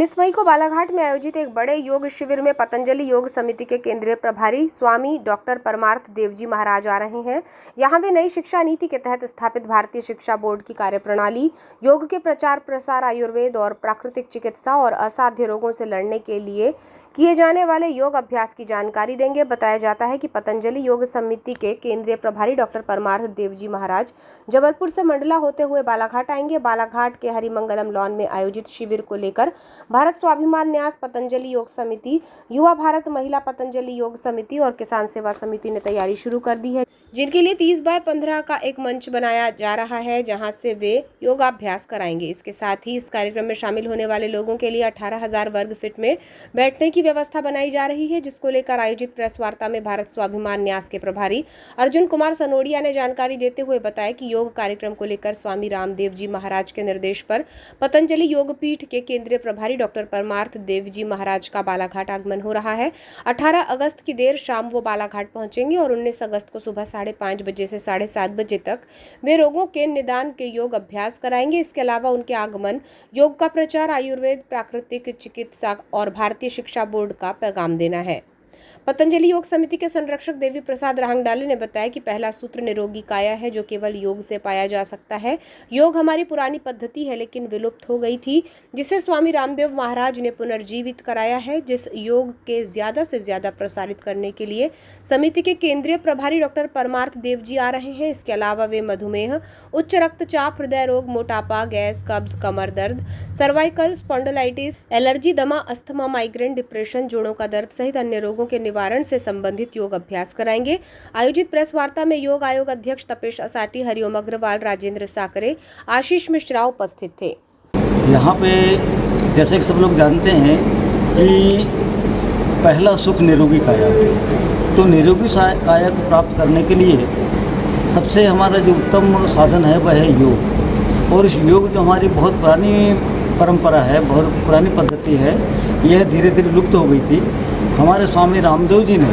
19 मई को बालाघाट में आयोजित एक बड़े योग शिविर में पतंजलि योग समिति के केंद्रीय प्रभारी स्वामी डॉक्टर परमार्थ देवजी महाराज आ रहे हैं। यहाँ वे नई शिक्षा नीति के तहत स्थापित भारतीय शिक्षा बोर्ड की कार्यप्रणाली, योग के प्रचार प्रसार, आयुर्वेद और प्राकृतिक चिकित्सा और असाध्य रोगों से लड़ने के लिए किए जाने वाले योग अभ्यास की जानकारी देंगे। बताया जाता है कि पतंजलि योग समिति के केंद्रीय प्रभारी डॉक्टर परमार्थ देवजी महाराज जबलपुर से मंडला होते हुए बालाघाट आएंगे। बालाघाट के हरिमंगलम लॉन में आयोजित शिविर को लेकर भारत स्वाभिमान न्यास पतंजलि योग समिति, युवा भारत महिला पतंजलि योग समिति और किसान सेवा समिति ने तैयारी शुरू कर दी है, जिनके लिए 30x15 का एक मंच बनाया जा रहा है, जहां से वे योगाभ्यास कराएंगे। इसके साथ ही इस कार्यक्रम में शामिल होने वाले लोगों के लिए 18,000 वर्ग फीट में बैठने की व्यवस्था बनाई जा रही है, जिसको लेकर आयोजित प्रेस वार्ता में भारत स्वाभिमान न्यास के प्रभारी अर्जुन कुमार सनोडिया ने जानकारी देते हुए बताया कि योग कार्यक्रम को लेकर स्वामी रामदेव जी महाराज के निर्देश पर पतंजलि योग पीठ के केंद्रीय प्रभारी डॉक्टर परमार्थ देवजी महाराज का बालाघाट आगमन हो रहा है। 18 अगस्त की देर शाम वो बालाघाट पहुंचेंगे और 19 अगस्त को सुबह 5:30 बजे से 7:30 बजे तक वे रोगों के निदान के योग अभ्यास कराएंगे। इसके अलावा उनके आगमन योग का प्रचार, आयुर्वेद, प्राकृतिक चिकित्सा और भारतीय शिक्षा बोर्ड का पैगाम देना है। पतंजलि योग समिति के संरक्षक देवी प्रसाद राहंगडाले ने बताया कि पहला सूत्र निरोगी काया है, जो केवल योग से पाया जा सकता है। योग हमारी पुरानी पद्धति है, लेकिन विलुप्त हो गई थी, जिसे स्वामी रामदेव महाराज ने पुनर्जीवित कराया है। जिस योग के ज्यादा से ज्यादा प्रसारित करने के लिए समिति के केंद्रीय प्रभारी डॉक्टर परमार्थ देवजी आ रहे हैं। इसके अलावा वे मधुमेह, उच्च रक्तचाप, हृदय रोग, मोटापा, गैस, कब्ज, कमर दर्द, सर्वाइकल स्पॉन्डिलाइटिस, एलर्जी, दमा, अस्थमा, माइग्रेन, डिप्रेशन, जोड़ों का दर्द सहित अन्य रोगों के निवारण से संबंधित योग अभ्यास कराएंगे। आयोजित प्रेस वार्ता में योग आयोग अध्यक्ष तपेश असाटी, हरिओम अग्रवाल, राजेंद्र साकरे, आशीष मिश्रा उपस्थित थे। यहाँ पे जैसे कि सब लोग जानते हैं कि पहला सुख निरोगी काया, तो निरोगी काया को प्राप्त करने के लिए सबसे हमारा जो उत्तम साधन है वह है योग। और इस योग जो हमारी बहुत पुरानी परंपरा है, बहुत पुरानी पद्धति है, यह धीरे धीरे लुप्त हो गई थी। हमारे स्वामी रामदेव जी ने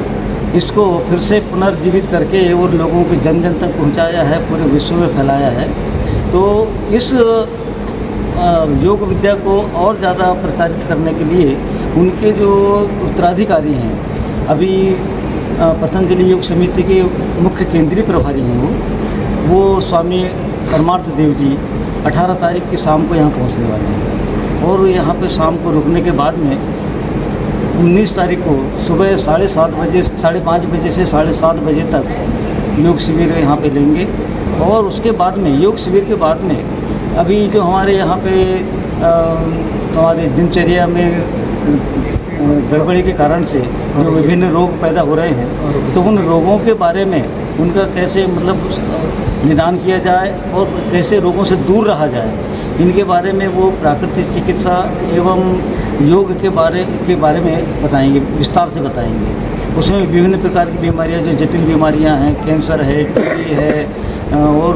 इसको फिर से पुनर्जीवित करके और लोगों के जन जन तक पहुंचाया है, पूरे विश्व में फैलाया है। तो इस योग विद्या को और ज़्यादा प्रसारित करने के लिए उनके जो उत्तराधिकारी हैं, अभी पतंजलि योग समिति के मुख्य केंद्रीय प्रभारी हैं, वो स्वामी परमार्थ देव जी 18 तारीख की शाम को यहाँ पहुँचने वाले हैं। और यहाँ पे शाम को रुकने के बाद में 19 तारीख को सुबह 5:30 बजे से 7:30 बजे तक योग शिविर यहाँ पे लेंगे। और उसके बाद में योग शिविर के बाद में अभी जो हमारे यहाँ पे हमारे दिनचर्या में गड़बड़ी के कारण से जो विभिन्न रोग पैदा हो रहे हैं, तो उन रोगों के बारे में उनका कैसे मतलब निदान किया जाए और कैसे रोगों से दूर रहा जाए, इनके बारे में वो प्राकृतिक चिकित्सा एवं योग के बारे में बताएंगे, विस्तार से बताएंगे। उसमें विभिन्न प्रकार की बीमारियां, जो जटिल बीमारियां हैं, कैंसर है, टीबी है और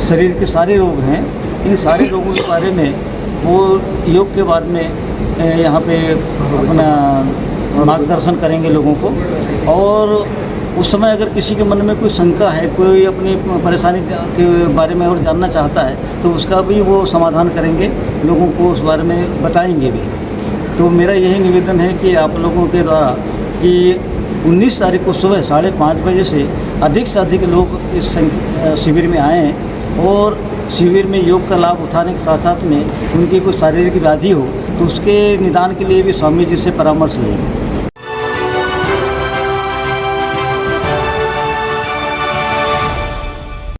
शरीर के सारे रोग हैं, इन सारे रोगों के बारे में वो योग के बाद में यहाँ पे अपना मार्गदर्शन करेंगे लोगों को। और उस समय अगर किसी के मन में कोई शंका है, कोई अपनी परेशानी के बारे में और जानना चाहता है, तो उसका भी वो समाधान करेंगे, लोगों को उस बारे में बताएंगे भी। तो मेरा यही निवेदन है कि आप लोगों के द्वारा कि 19 तारीख को सुबह 5:30 बजे से अधिक लोग इस शिविर में आएँ और शिविर में योग का लाभ उठाने के साथ साथ में उनकी कोई शारीरिक व्याधि हो तो उसके निदान के लिए भी स्वामी जी से परामर्श लें।